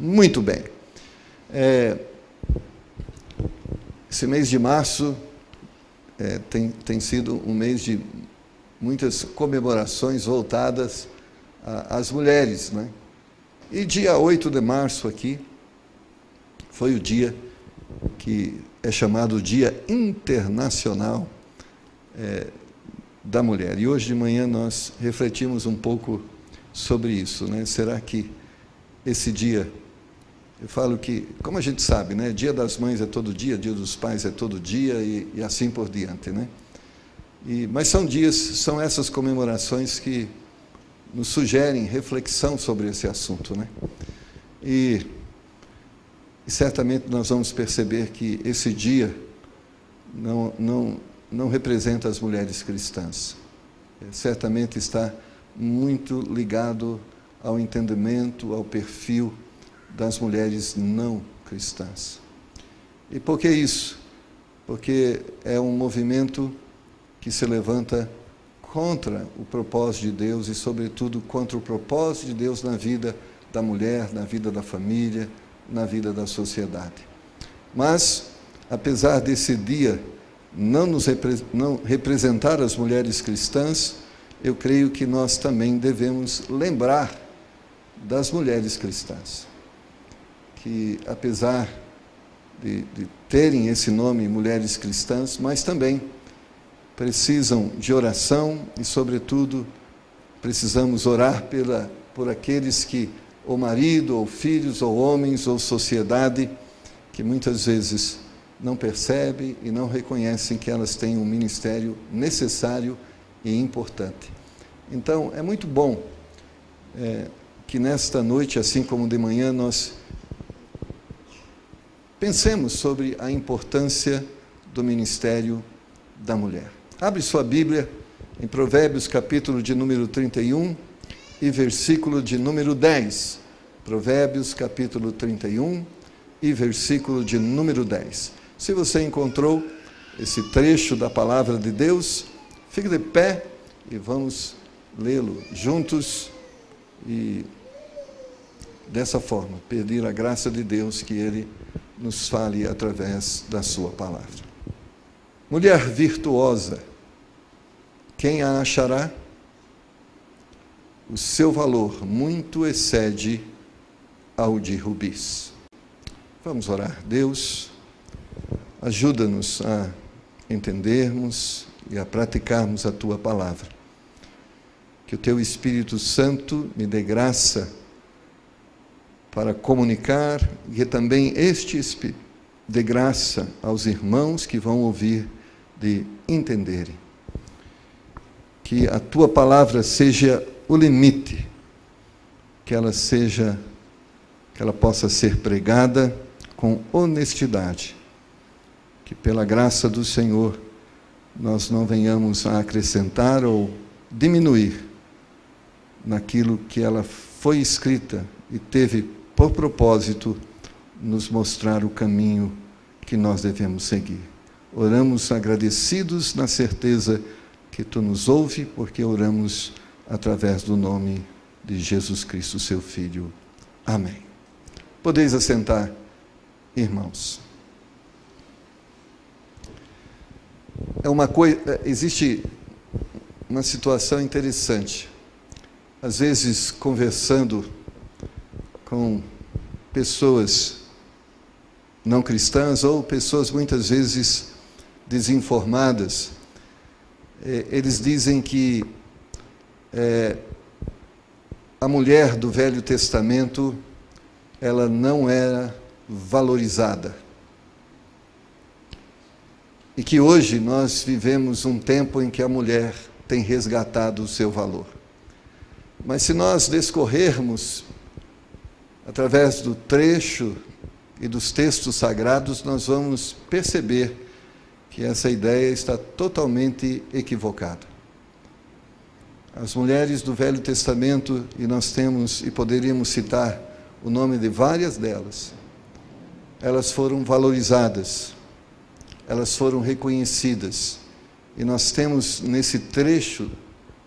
Muito bem. Esse mês de março tem sido um mês de muitas comemorações voltadas às mulheres, né? E dia 8 de março aqui foi o dia que é chamado Dia Internacional da Mulher. E hoje de manhã nós refletimos um pouco sobre isso, né? Será que esse dia, eu falo que, como a gente sabe, né? Dia das Mães é todo dia, Dia dos Pais é todo dia e assim por diante, né? Mas são essas comemorações que nos sugerem reflexão sobre esse assunto, né? E certamente nós vamos perceber que esse dia não representa as mulheres cristãs. Certamente está muito ligado ao entendimento, ao perfil das mulheres não cristãs. E por que isso? Porque é um movimento que se levanta contra o propósito de Deus e, sobretudo, contra o propósito de Deus na vida da mulher, na vida da família, na vida da sociedade. Mas, apesar desse dia não representar as mulheres cristãs, eu creio que nós também devemos lembrar das mulheres cristãs, que, apesar de terem esse nome, mulheres cristãs, mas também precisam de oração e, sobretudo, precisamos orar por aqueles que, ou marido, ou filhos, ou homens, ou sociedade, que muitas vezes não percebem e não reconhecem que elas têm um ministério necessário e importante. Então, é muito bom que nesta noite, assim como de manhã, nós pensemos sobre a importância do ministério da mulher. Abre sua Bíblia em Provérbios, capítulo de número 31 e versículo de número 10. Provérbios, capítulo 31 e versículo de número 10. Se você encontrou esse trecho da palavra de Deus, fique de pé e vamos lê-lo juntos e, dessa forma, pedir a graça de Deus que Ele nos fale através da sua palavra. Mulher virtuosa, quem a achará? O seu valor muito excede ao de rubis. Vamos orar. Deus, ajuda-nos a entendermos e a praticarmos a Tua palavra. Que o Teu Espírito Santo me dê graça para comunicar e que também este Espírito dê graça aos irmãos que vão ouvir de entenderem. Que a Tua palavra seja o limite, que ela possa ser pregada com honestidade, que pela graça do Senhor nós não venhamos a acrescentar ou diminuir naquilo que ela foi escrita e teve por propósito nos mostrar o caminho que nós devemos seguir. Oramos agradecidos na certeza que Tu nos ouve, porque oramos através do nome de Jesus Cristo, Seu Filho. Amém. Podeis assentar, irmãos. Existe uma situação interessante. Às vezes, conversando com pessoas não cristãs ou pessoas muitas vezes desinformadas, eles dizem que a mulher do Velho Testamento ela não era valorizada. E que hoje nós vivemos um tempo em que a mulher tem resgatado o seu valor. Mas se nós discorrermos através do trecho e dos textos sagrados, nós vamos perceber que essa ideia está totalmente equivocada. As mulheres do Velho Testamento, e nós temos e poderíamos citar o nome de várias delas, elas foram valorizadas, elas foram reconhecidas. E nós temos nesse trecho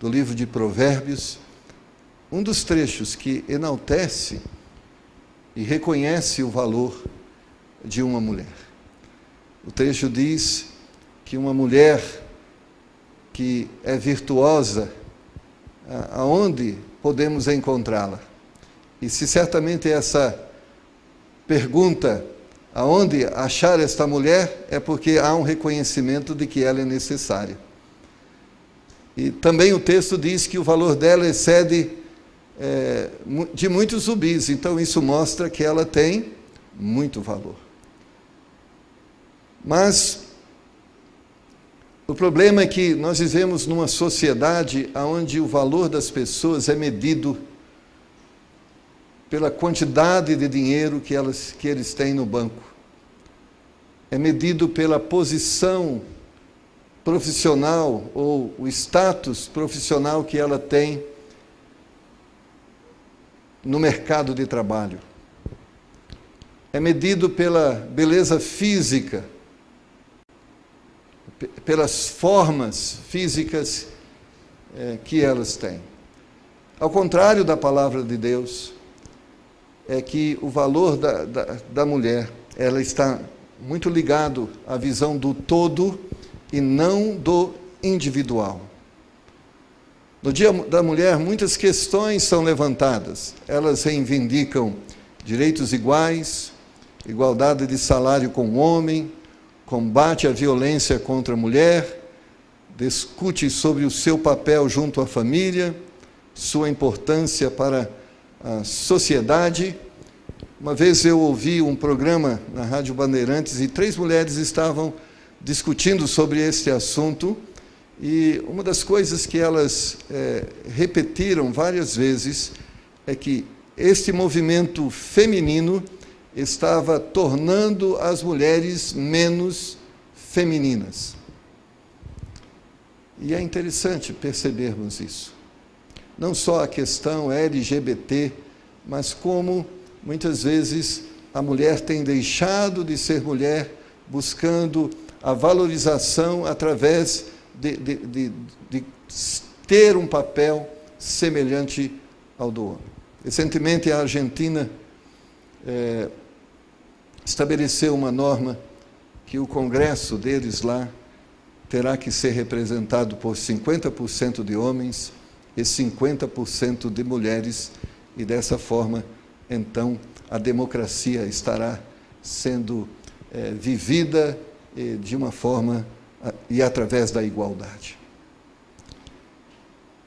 do livro de Provérbios, um dos trechos que enaltece e reconhece o valor de uma mulher. O trecho diz que uma mulher que é virtuosa, aonde podemos encontrá-la? E se certamente essa pergunta, aonde achar esta mulher, é porque há um reconhecimento de que ela é necessária. E também o texto diz que o valor dela excede de muitos rubis, então isso mostra que ela tem muito valor. Mas o problema é que nós vivemos numa sociedade onde o valor das pessoas é medido pela quantidade de dinheiro que eles têm no banco. É medido pela posição profissional ou o status profissional que ela tem no mercado de trabalho. É medido pela beleza física, pelas formas físicas que elas têm. Ao contrário da palavra de Deus, é que o valor da mulher, ela está muito ligado à visão do todo e não do individual. No Dia da Mulher, muitas questões são levantadas. Elas reivindicam direitos iguais, igualdade de salário com o homem, combate à violência contra a mulher, discute sobre o seu papel junto à família, sua importância para a sociedade. Uma vez eu ouvi um programa na Rádio Bandeirantes e 3 mulheres estavam discutindo sobre este assunto, e uma das coisas que elas repetiram várias vezes é que este movimento feminino estava tornando as mulheres menos femininas. E é interessante percebermos isso. Não só a questão LGBT, mas como, muitas vezes, a mulher tem deixado de ser mulher, buscando a valorização através de ter um papel semelhante ao do homem. Recentemente, a Argentina estabeleceu uma norma que o Congresso deles lá terá que ser representado por 50% de homens e 50% de mulheres, e dessa forma, então, a democracia estará sendo vivida de uma forma e através da igualdade.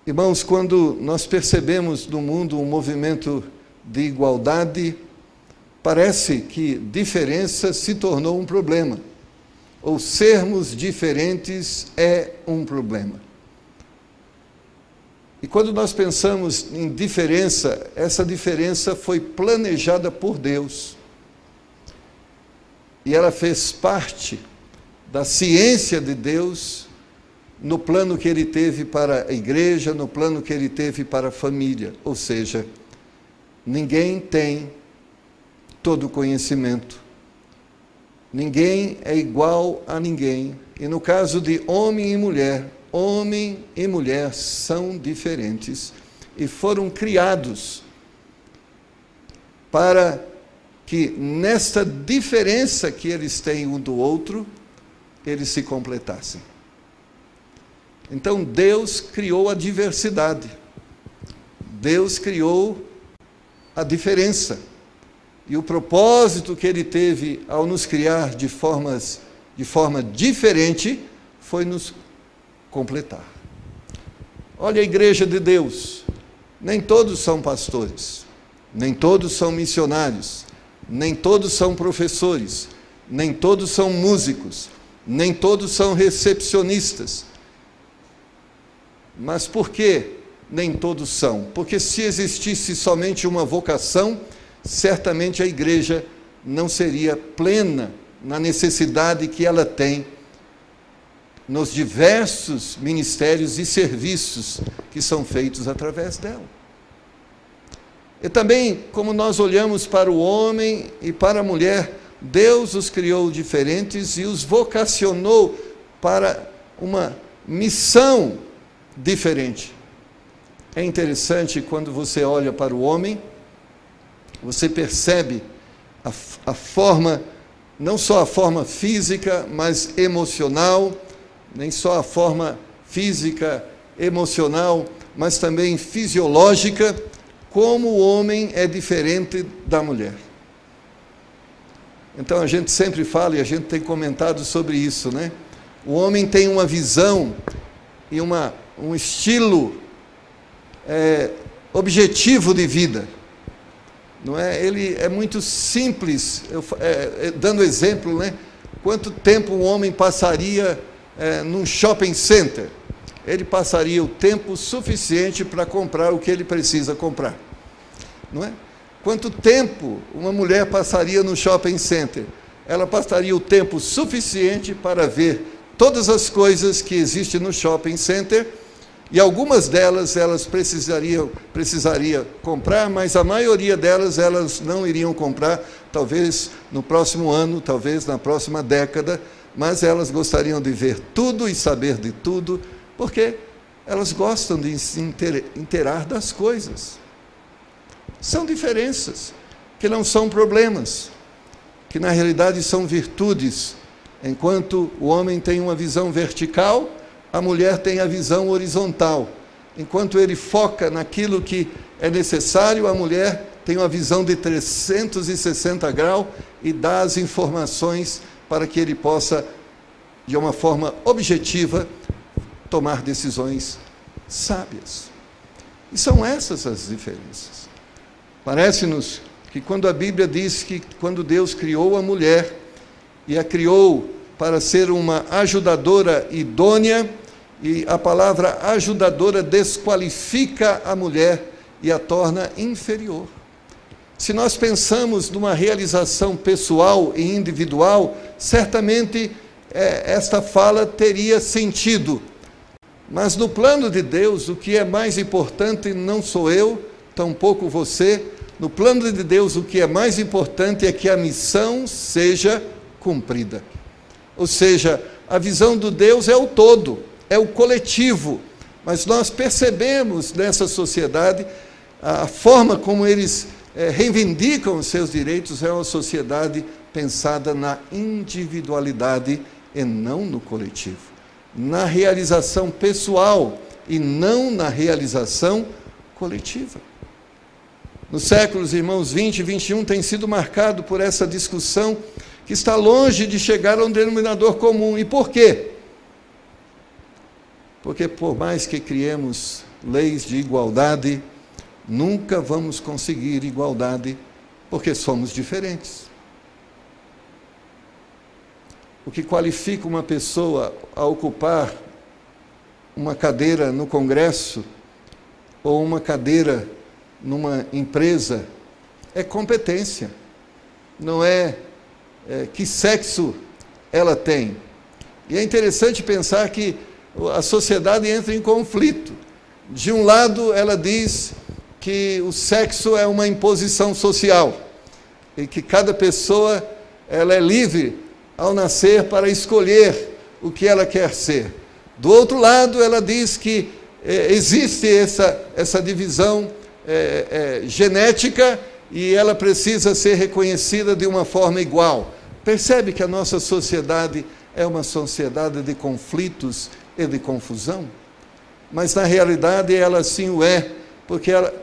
Irmãos, quando nós percebemos no mundo um movimento de igualdade, parece que diferença se tornou um problema, ou sermos diferentes é um problema. E quando nós pensamos em diferença, essa diferença foi planejada por Deus. E ela fez parte da ciência de Deus no plano que Ele teve para a igreja, no plano que Ele teve para a família. Ou seja, ninguém tem todo o conhecimento. Ninguém é igual a ninguém. E no caso de homem e mulher são diferentes e foram criados para que, nesta diferença que eles têm um do outro, eles se completassem. Então, Deus criou a diversidade. Deus criou a diferença. E o propósito que Ele teve ao nos criar de forma diferente foi nos completar. Olha a igreja de Deus. Nem todos são pastores, nem todos são missionários, nem todos são professores, nem todos são músicos, nem todos são recepcionistas. Mas por que nem todos são? Porque se existisse somente uma vocação, certamente a igreja não seria plena na necessidade que ela tem nos diversos ministérios e serviços que são feitos através dela. E também, como nós olhamos para o homem e para a mulher, Deus os criou diferentes e os vocacionou para uma missão diferente. É interessante quando você olha para o homem, você percebe a forma, não só a forma física, mas emocional, nem só a forma física, emocional, mas também fisiológica, como o homem é diferente da mulher. Então a gente sempre fala, e a gente tem comentado sobre isso, né? O homem tem uma visão e um estilo objetivo de vida. Não é? Ele é muito simples, dando exemplo, né? Quanto tempo um homem passaria num shopping center? Ele passaria o tempo suficiente para comprar o que ele precisa comprar. Não é? Quanto tempo uma mulher passaria no shopping center? Ela passaria o tempo suficiente para ver todas as coisas que existem no shopping center, e algumas delas elas precisariam comprar, mas a maioria delas elas não iriam comprar, talvez no próximo ano, talvez na próxima década, mas elas gostariam de ver tudo e saber de tudo, porque elas gostam de se inteirar das coisas. São diferenças, que não são problemas, que na realidade são virtudes. Enquanto o homem tem uma visão vertical, a mulher tem a visão horizontal. Enquanto ele foca naquilo que é necessário, a mulher tem uma visão de 360 graus e dá as informações para que ele possa, de uma forma objetiva, tomar decisões sábias. E são essas as diferenças. Parece-nos que quando a Bíblia diz que quando Deus criou a mulher, e a criou para ser uma ajudadora idônea, e a palavra ajudadora desqualifica a mulher e a torna inferior. Se nós pensamos numa realização pessoal e individual, certamente esta fala teria sentido. Mas no plano de Deus, o que é mais importante não sou eu, tampouco você. No plano de Deus, o que é mais importante é que a missão seja cumprida. Ou seja, a visão do Deus é o todo, é o coletivo, mas nós percebemos nessa sociedade a forma como eles reivindicam os seus direitos é uma sociedade pensada na individualidade e não no coletivo, na realização pessoal e não na realização coletiva. Nos séculos, irmãos, 20 e 21 tem sido marcado por essa discussão que está longe de chegar a um denominador comum. E por quê? Porque por mais que criemos leis de igualdade, nunca vamos conseguir igualdade, porque somos diferentes. O que qualifica uma pessoa a ocupar uma cadeira no Congresso ou uma cadeira numa empresa é competência, não é que sexo ela tem. E é interessante pensar que a sociedade entra em conflito. De um lado, ela diz que o sexo é uma imposição social e que cada pessoa ela é livre ao nascer para escolher o que ela quer ser. Do outro lado, ela diz que existe essa divisão genética e ela precisa ser reconhecida de uma forma igual. Percebe que a nossa sociedade é uma sociedade de conflitos e de confusão? Mas na realidade ela sim o é, porque ela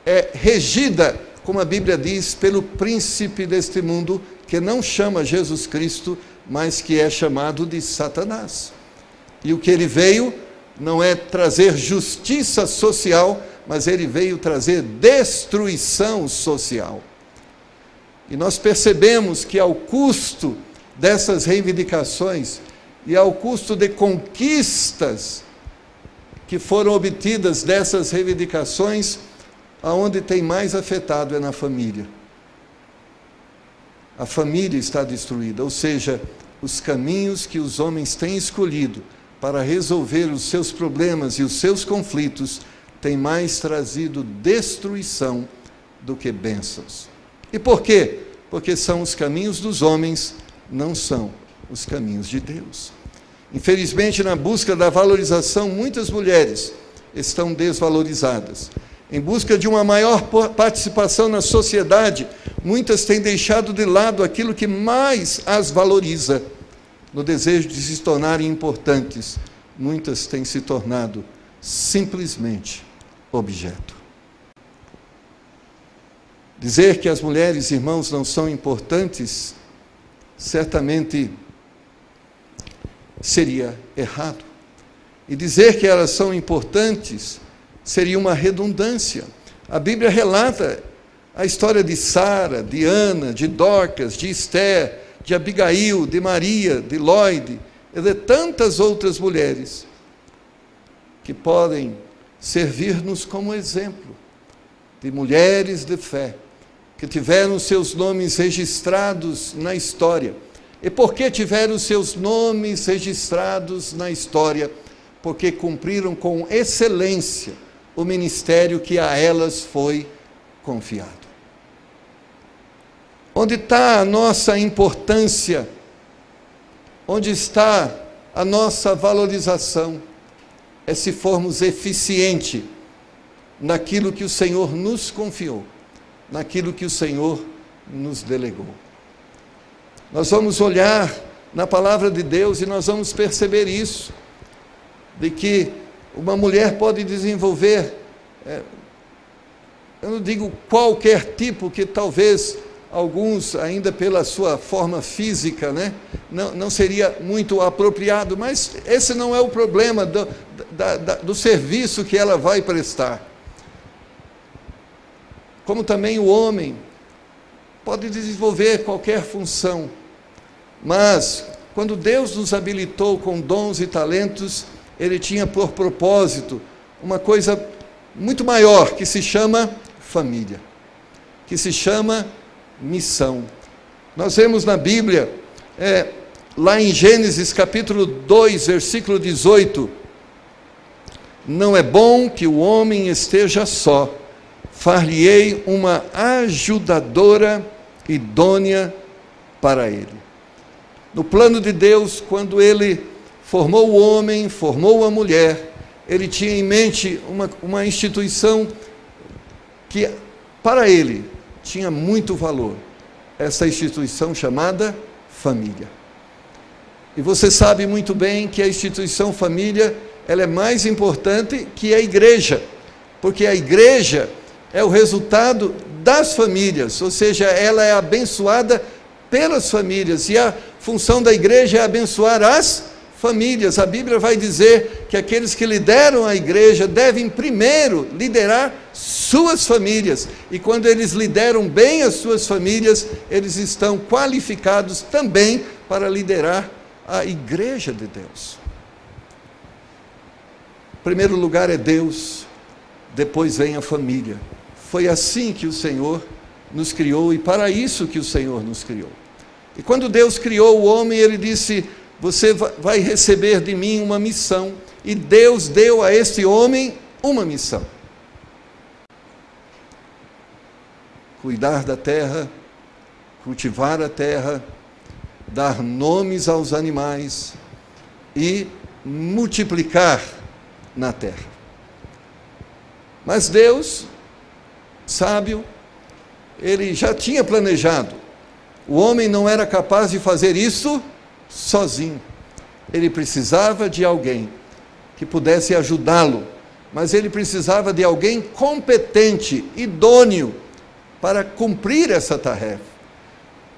é regida, como a Bíblia diz, pelo príncipe deste mundo, que não chama Jesus Cristo, mas que é chamado de Satanás. E o que ele veio não é trazer justiça social, mas ele veio trazer destruição social. E nós percebemos que ao custo dessas reivindicações e ao custo de conquistas que foram obtidas dessas reivindicações, aonde tem mais afetado é na família. A família está destruída, ou seja, os caminhos que os homens têm escolhido para resolver os seus problemas e os seus conflitos têm mais trazido destruição do que bênçãos. E por quê? Porque são os caminhos dos homens, não são os caminhos de Deus. Infelizmente, na busca da valorização, muitas mulheres estão desvalorizadas. em busca de uma maior participação na sociedade, muitas têm deixado de lado aquilo que mais as valoriza. No desejo de se tornarem importantes, muitas têm se tornado simplesmente objeto. Dizer que as mulheres, irmãos, não são importantes, certamente seria errado. E dizer que elas são importantes seria uma redundância. A Bíblia relata a história de Sara, de Ana, de Dorcas, de Esther, de Abigail, de Maria, de Lloyd, e de tantas outras mulheres que podem servir-nos como exemplo de mulheres de fé, que tiveram seus nomes registrados na história. E por que tiveram seus nomes registrados na história? Porque cumpriram com excelência o ministério que a elas foi confiado. Onde está a nossa importância? Onde está a nossa valorização? É se formos eficientes naquilo que o Senhor nos confiou, naquilo que o Senhor nos delegou. Nós vamos olhar na palavra de Deus e nós vamos perceber isso, de que uma mulher pode desenvolver, eu não digo qualquer tipo, que talvez alguns, ainda pela sua forma física, não seria muito apropriado, mas esse não é o problema do serviço que ela vai prestar. Como também o homem pode desenvolver qualquer função, mas quando Deus nos habilitou com dons e talentos, Ele tinha por propósito uma coisa muito maior, que se chama família, que se chama missão. Nós vemos na Bíblia, lá em Gênesis capítulo 2, versículo 18, não é bom que o homem esteja só, far-lhe-ei uma ajudadora idônea para ele. No plano de Deus, quando Ele formou o homem, formou a mulher, Ele tinha em mente uma instituição que, para Ele, tinha muito valor. Essa instituição chamada família. E você sabe muito bem que a instituição família, ela é mais importante que a igreja, porque a igreja é o resultado das famílias, ou seja, ela é abençoada pelas famílias, e a função da igreja é abençoar as famílias. A Bíblia vai dizer que aqueles que lideram a igreja devem primeiro liderar suas famílias, e quando eles lideram bem as suas famílias, eles estão qualificados também para liderar a igreja de Deus. Em primeiro lugar é Deus, depois vem a família. Foi assim que o Senhor nos criou, e para isso que o Senhor nos criou. E quando Deus criou o homem, Ele disse: você vai receber de mim uma missão. E Deus deu a este homem uma missão: cuidar da terra, cultivar a terra, dar nomes aos animais e multiplicar na terra. Mas Deus, sábio, Ele já tinha planejado. O homem não era capaz de fazer isso sozinho. Ele precisava de alguém que pudesse ajudá-lo, mas ele precisava de alguém competente, idôneo, para cumprir essa tarefa.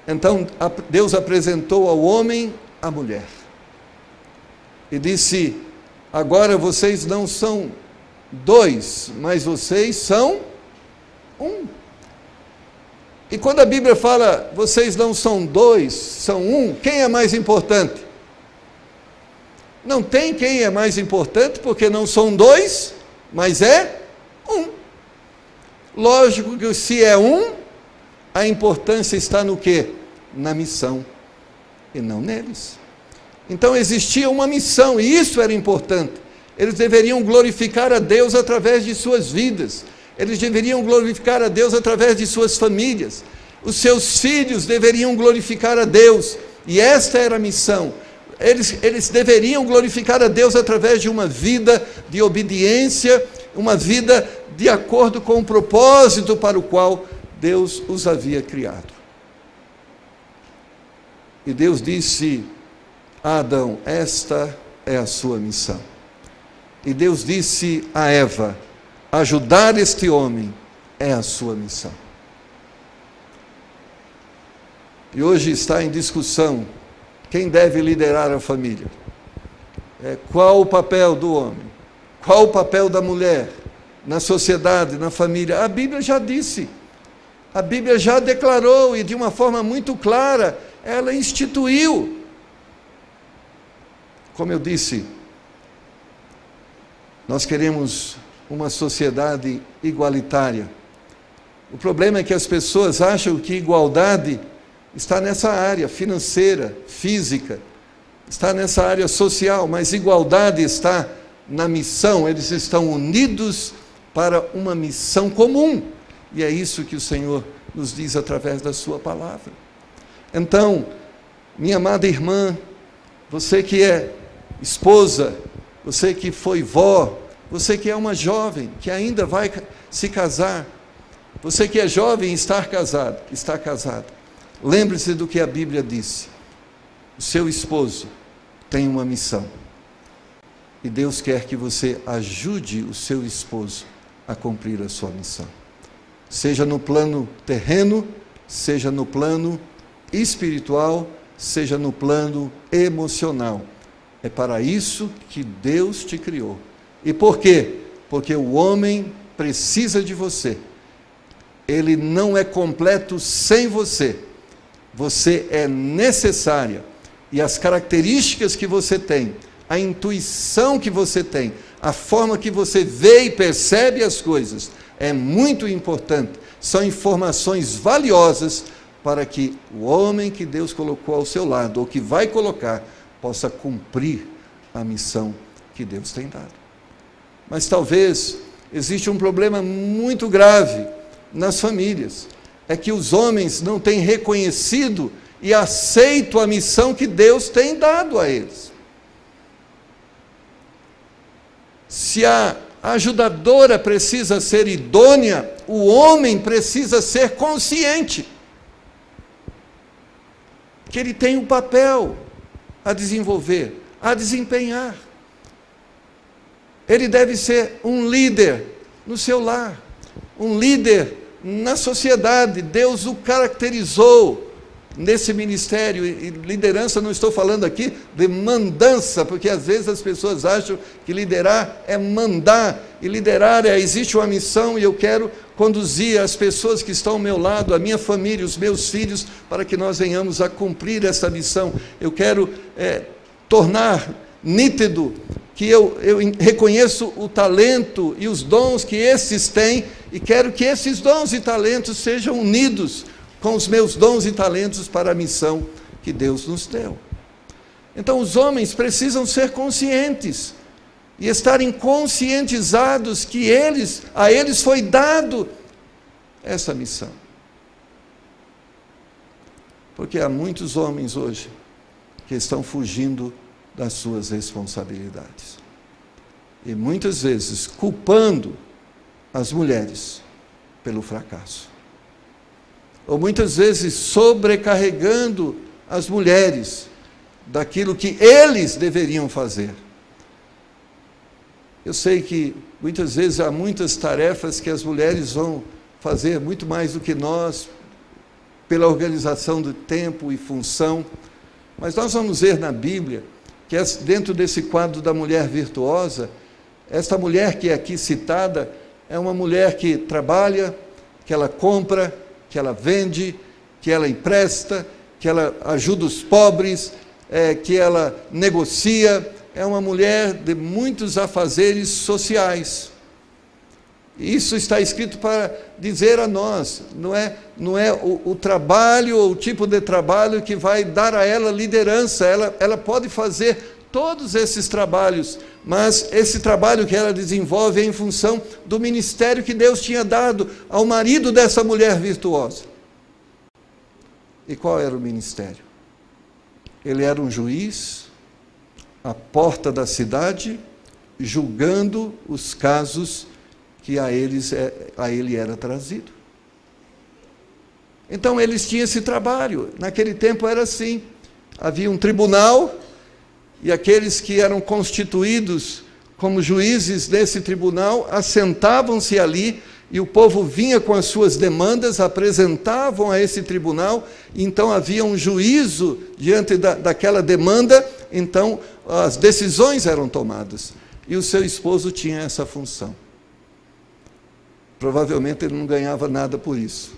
Então, Deus apresentou ao homem a mulher e disse: agora vocês não são dois, mas vocês são um. E quando a Bíblia fala, vocês não são dois, são um, quem é mais importante? Não tem quem é mais importante, porque não são dois, mas é um. Lógico que se é um, a importância está no quê? Na missão, e não neles. Então existia uma missão, e isso era importante. Eles deveriam glorificar a Deus através de suas vidas. Eles deveriam glorificar a Deus através de suas famílias. Os seus filhos deveriam glorificar a Deus. E esta era a missão. Eles deveriam glorificar a Deus através de uma vida de obediência, uma vida de acordo com o propósito para o qual Deus os havia criado. E Deus disse a Adão: esta é a sua missão. E Deus disse a Eva: ajudar este homem é a sua missão. E hoje está em discussão quem deve liderar a família. Qual o papel do homem? Qual o papel da mulher na sociedade, na família? A Bíblia já disse, a Bíblia já declarou, e de uma forma muito clara, ela instituiu. Como eu disse, nós queremos uma sociedade igualitária. O problema é que as pessoas acham que igualdade está nessa área financeira, física, está nessa área social, mas igualdade está na missão. Eles estão unidos para uma missão comum, e é isso que o Senhor nos diz através da sua palavra. Então, minha amada irmã, você que é esposa, você que foi vó, você que é uma jovem, que ainda vai se casar, você que é jovem e está casado, lembre-se do que a Bíblia disse: o seu esposo tem uma missão, e Deus quer que você ajude o seu esposo a cumprir a sua missão, seja no plano terreno, seja no plano espiritual, seja no plano emocional. É para isso que Deus te criou. E por quê? Porque o homem precisa de você. Ele não é completo sem você. Você é necessária. E as características que você tem, a intuição que você tem, a forma que você vê e percebe as coisas, é muito importante. São informações valiosas para que o homem que Deus colocou ao seu lado, ou que vai colocar, possa cumprir a missão que Deus tem dado. Mas talvez existe um problema muito grave nas famílias, é que os homens não têm reconhecido e aceito a missão que Deus tem dado a eles. Se a ajudadora precisa ser idônea, o homem precisa ser consciente que ele tem um papel a desenvolver, a desempenhar. Ele deve ser um líder no seu lar, um líder na sociedade. Deus o caracterizou nesse ministério, e liderança, não estou falando aqui de mandança, porque às vezes as pessoas acham que liderar é mandar, e liderar existe uma missão, e eu quero conduzir as pessoas que estão ao meu lado, a minha família, os meus filhos, para que nós venhamos a cumprir essa missão. Eu quero tornar nítido que eu reconheço o talento e os dons que esses têm, e quero que esses dons e talentos sejam unidos com os meus dons e talentos para a missão que Deus nos deu. Então os homens precisam ser conscientes e estarem conscientizados que a eles foi dado essa missão. Porque há muitos homens hoje que estão fugindo das suas responsabilidades. E muitas vezes culpando as mulheres pelo fracasso. Ou muitas vezes sobrecarregando as mulheres daquilo que eles deveriam fazer. Eu sei que muitas vezes há muitas tarefas que as mulheres vão fazer muito mais do que nós, pela organização do tempo e função, mas nós vamos ver na Bíblia que dentro desse quadro da mulher virtuosa, esta mulher que é aqui citada é uma mulher que trabalha, que ela compra, que ela vende, que ela empresta, que ela ajuda os pobres, que ela negocia. É uma mulher de muitos afazeres sociais. Isso está escrito para dizer a nós, não é o trabalho ou o tipo de trabalho que vai dar a ela liderança. Ela pode fazer todos esses trabalhos, mas esse trabalho que ela desenvolve é em função do ministério que Deus tinha dado ao marido dessa mulher virtuosa. E qual era o ministério? Ele era um juiz à porta da cidade, julgando os casos que a ele era trazido. Então eles tinham esse trabalho. Naquele tempo era assim. Havia um tribunal, e aqueles que eram constituídos como juízes desse tribunal assentavam-se ali, e o povo vinha com as suas demandas, apresentavam a esse tribunal, então havia um juízo diante daquela demanda, então as decisões eram tomadas. E o seu esposo tinha essa função. Provavelmente ele não ganhava nada por isso.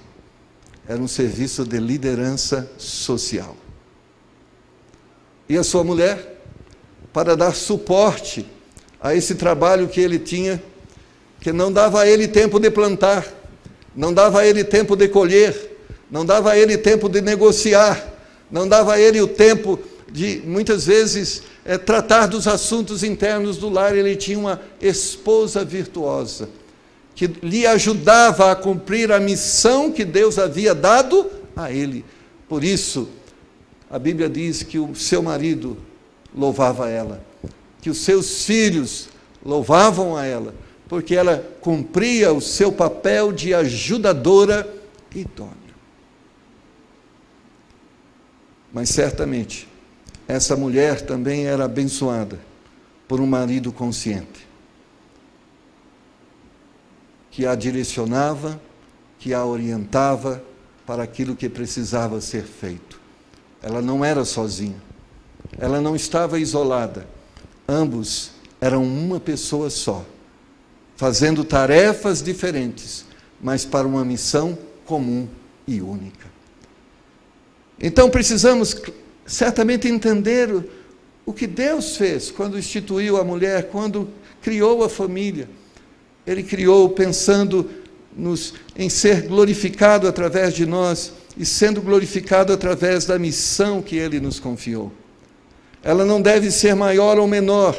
Era um serviço de liderança social. E a sua mulher, para dar suporte a esse trabalho que ele tinha, que não dava a ele tempo de plantar, não dava a ele tempo de colher, não dava a ele tempo de negociar, não dava a ele o tempo de, muitas vezes, tratar dos assuntos internos do lar. Ele tinha uma esposa virtuosa, que lhe ajudava a cumprir a missão que Deus havia dado a ele. Por isso, a Bíblia diz que o seu marido louvava ela, que os seus filhos louvavam a ela, porque ela cumpria o seu papel de ajudadora idônea. Mas certamente, essa mulher também era abençoada por um marido consciente, que a direcionava, que a orientava para aquilo que precisava ser feito. Ela não era sozinha, ela não estava isolada, ambos eram uma pessoa só, fazendo tarefas diferentes, mas para uma missão comum e única. Então precisamos certamente entender o que Deus fez quando instituiu a mulher, quando criou a família. Ele criou pensando em ser glorificado através de nós e sendo glorificado através da missão que Ele nos confiou. Ela não deve ser maior ou menor,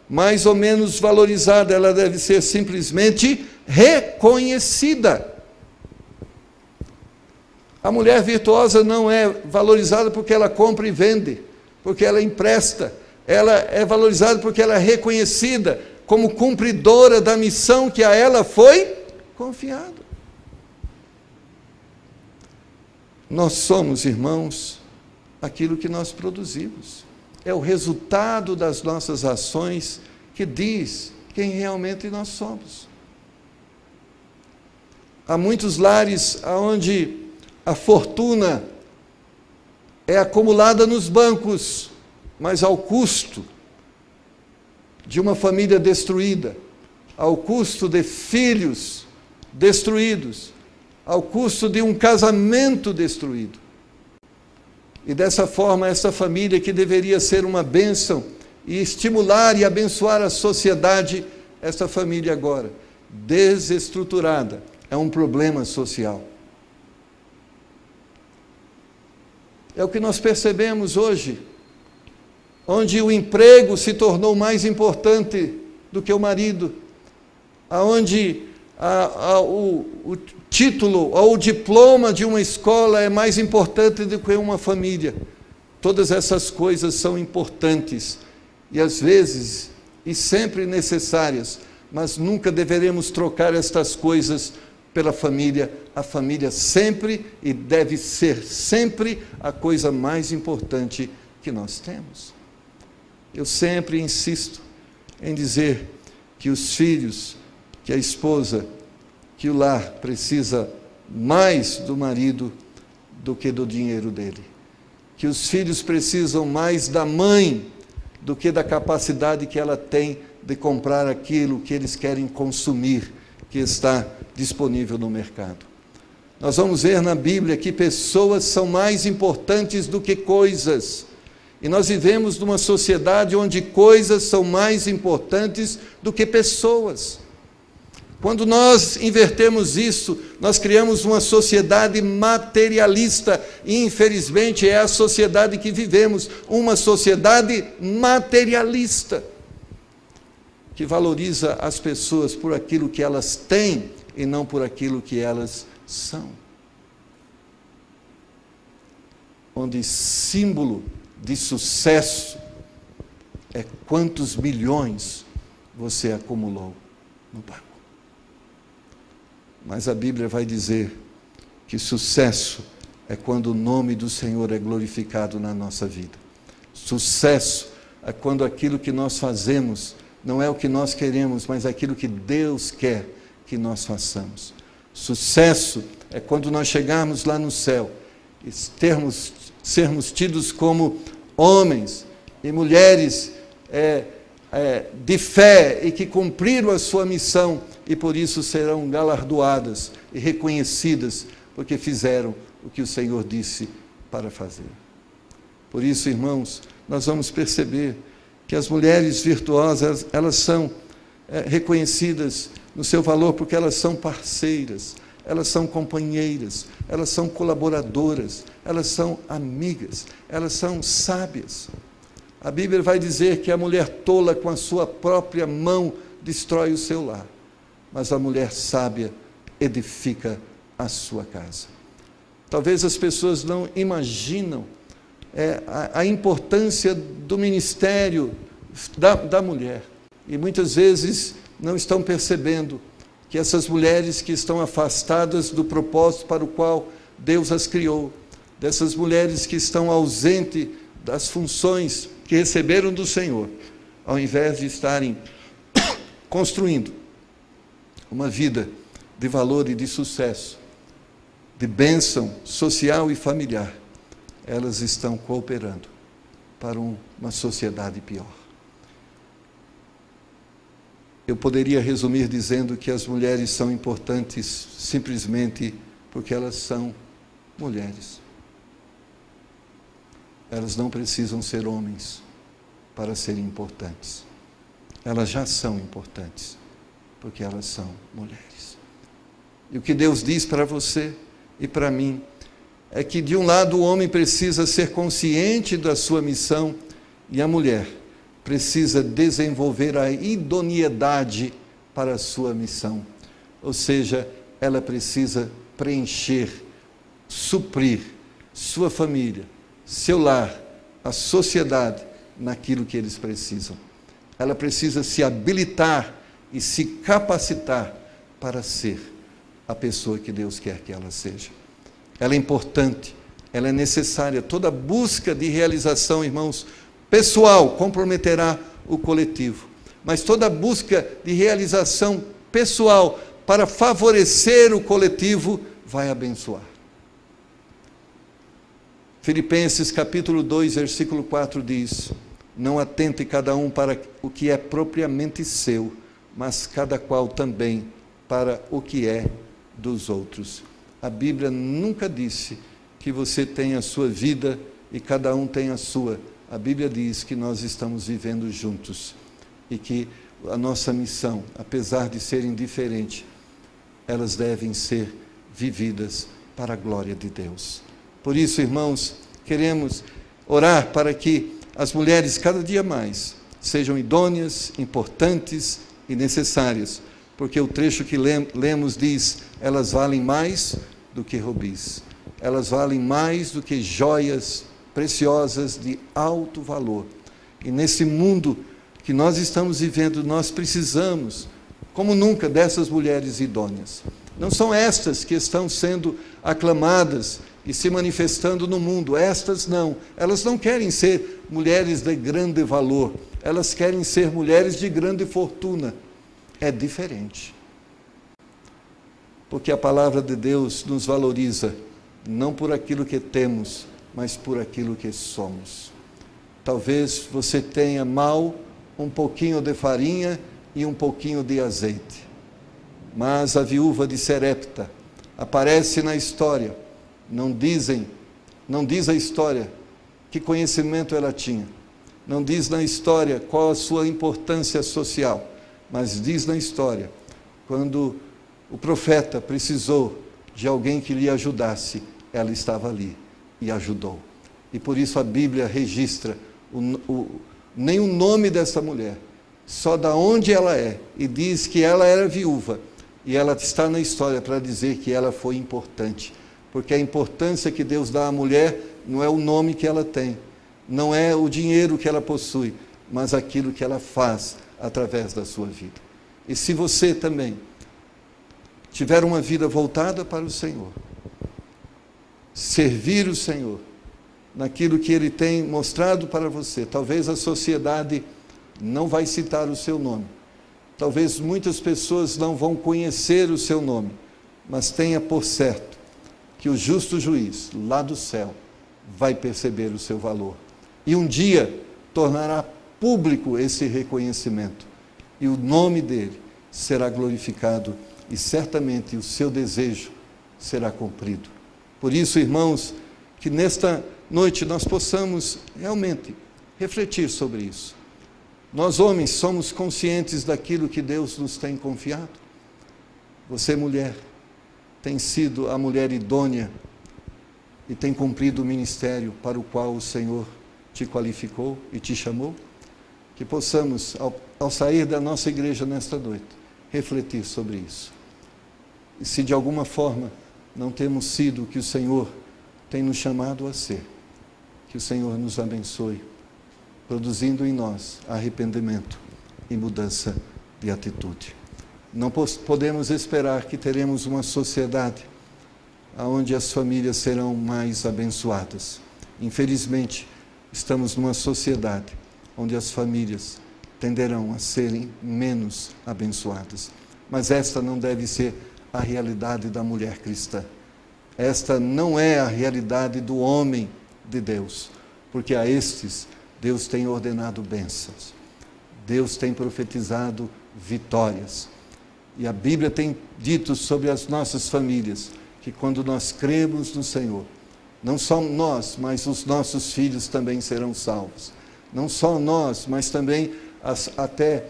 mais ou menos valorizada, ela deve ser simplesmente reconhecida. A mulher virtuosa não é valorizada porque ela compra e vende, porque ela empresta. Ela é valorizada porque ela é reconhecida como cumpridora da missão que a ela foi confiada. Nós somos, irmãos, aquilo que nós produzimos. É o resultado das nossas ações que diz quem realmente nós somos. Há muitos lares onde a fortuna é acumulada nos bancos, mas ao custo de uma família destruída, ao custo de filhos destruídos, ao custo de um casamento destruído. E dessa forma, essa família que deveria ser uma bênção e estimular e abençoar a sociedade, essa família agora, desestruturada, é um problema social. É o que nós percebemos hoje, onde o emprego se tornou mais importante do que o marido, onde o título ou o diploma de uma escola é mais importante do que uma família. Todas essas coisas são importantes e às vezes e sempre necessárias, mas nunca deveremos trocar estas coisas pela família. A família sempre e deve ser sempre a coisa mais importante que nós temos. Eu sempre insisto em dizer que os filhos, que a esposa, que o lar precisa mais do marido do que do dinheiro dele. Que os filhos precisam mais da mãe do que da capacidade que ela tem de comprar aquilo que eles querem consumir, que está disponível no mercado. Nós vamos ver na Bíblia que pessoas são mais importantes do que coisas. E nós vivemos numa sociedade onde coisas são mais importantes do que pessoas. Quando nós invertemos isso, nós criamos uma sociedade materialista, e infelizmente é a sociedade que vivemos, uma sociedade materialista, que valoriza as pessoas por aquilo que elas têm e não por aquilo que elas são. Onde símbolo de sucesso é quantos milhões você acumulou no banco. Mas a Bíblia vai dizer que sucesso é quando o nome do Senhor é glorificado na nossa vida. Sucesso é quando aquilo que nós fazemos não é o que nós queremos, mas aquilo que Deus quer que nós façamos. Sucesso é quando nós chegarmos lá no céu e sermos tidos como homens e mulheres de fé e que cumpriram a sua missão e por isso serão galardoadas e reconhecidas porque fizeram o que o Senhor disse para fazer. Por isso, irmãos, nós vamos perceber que as mulheres virtuosas, elas são reconhecidas no seu valor porque elas são parceiras, elas são companheiras, elas são colaboradoras, elas são amigas, elas são sábias. A Bíblia vai dizer que a mulher tola com a sua própria mão destrói o seu lar, mas a mulher sábia edifica a sua casa. Talvez as pessoas não imaginam a importância do ministério da mulher e muitas vezes não estão percebendo que essas mulheres que estão afastadas do propósito para o qual Deus as criou, dessas mulheres que estão ausentes das funções que receberam do Senhor, ao invés de estarem construindo uma vida de valor e de sucesso, de bênção social e familiar, elas estão cooperando para uma sociedade pior. Eu poderia resumir dizendo que as mulheres são importantes simplesmente porque elas são mulheres. Elas não precisam ser homens para serem importantes. Elas já são importantes porque elas são mulheres. E o que Deus diz para você e para mim é que, de um lado, o homem precisa ser consciente da sua missão e a mulher precisa desenvolver a idoneidade para a sua missão. Ou seja, ela precisa preencher, suprir sua família, seu lar, a sociedade, naquilo que eles precisam. Ela precisa se habilitar e se capacitar para ser a pessoa que Deus quer que ela seja. Ela é importante, ela é necessária. Toda busca de realização, irmãos, pessoal comprometerá o coletivo, mas toda busca de realização pessoal para favorecer o coletivo vai abençoar. Filipenses capítulo 2, versículo 4 diz: não atente cada um para o que é propriamente seu, mas cada qual também para o que é dos outros. A Bíblia nunca disse que você tem a sua vida e cada um tem a sua. A Bíblia diz que nós estamos vivendo juntos e que a nossa missão, apesar de serem diferentes, elas devem ser vividas para a glória de Deus. Por isso, irmãos, queremos orar para que as mulheres cada dia mais sejam idôneas, importantes e necessárias, porque o trecho que lemos diz: elas valem mais do que rubis, elas valem mais do que joias preciosas de alto valor. E nesse mundo que nós estamos vivendo, nós precisamos, como nunca, dessas mulheres idôneas. Não são estas que estão sendo aclamadas e se manifestando no mundo, estas não. Elas não querem ser mulheres de grande valor, elas querem ser mulheres de grande fortuna. É diferente. Porque a palavra de Deus nos valoriza, não por aquilo que temos, mas por aquilo que somos. Talvez você tenha mal um pouquinho de farinha e um pouquinho de azeite. Mas a viúva de Serepta aparece na história. Não diz a história que conhecimento ela tinha. Não diz na história qual a sua importância social. Mas diz na história, quando o profeta precisou de alguém que lhe ajudasse, ela estava ali e ajudou. E por isso a Bíblia registra nem o nome dessa mulher, só da onde ela é, e diz que ela era viúva, e ela está na história para dizer que ela foi importante, porque a importância que Deus dá à mulher não é o nome que ela tem, não é o dinheiro que ela possui, mas aquilo que ela faz através da sua vida. E se você também tiver uma vida voltada para o Senhor, servir o Senhor naquilo que Ele tem mostrado para você, talvez a sociedade não vai citar o seu nome, talvez muitas pessoas não vão conhecer o seu nome, mas tenha por certo que o justo juiz, lá do céu, vai perceber o seu valor. E um dia tornará público esse reconhecimento. E o nome dele será glorificado e certamente o seu desejo será cumprido. Por isso, irmãos, que nesta noite nós possamos realmente refletir sobre isso. Nós, homens, somos conscientes daquilo que Deus nos tem confiado. Você, mulher, tem sido a mulher idônea e tem cumprido o ministério para o qual o Senhor te qualificou e te chamou? Que possamos, ao sair da nossa igreja nesta noite, refletir sobre isso. E se de alguma forma não temos sido o que o Senhor tem nos chamado a ser, que o Senhor nos abençoe, produzindo em nós arrependimento e mudança de atitude. Não podemos esperar que teremos uma sociedade onde as famílias serão mais abençoadas. Infelizmente, estamos numa sociedade onde as famílias tenderão a serem menos abençoadas. Mas esta não deve ser a realidade da mulher cristã. Esta não é a realidade do homem de Deus, porque a estes Deus tem ordenado bênçãos. Deus tem profetizado vitórias. E a Bíblia tem dito sobre as nossas famílias que quando nós cremos no Senhor, não só nós, mas os nossos filhos também serão salvos. Não só nós, mas também até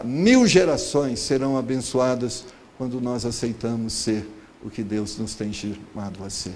1000 gerações serão abençoadas quando nós aceitamos ser o que Deus nos tem chamado a ser.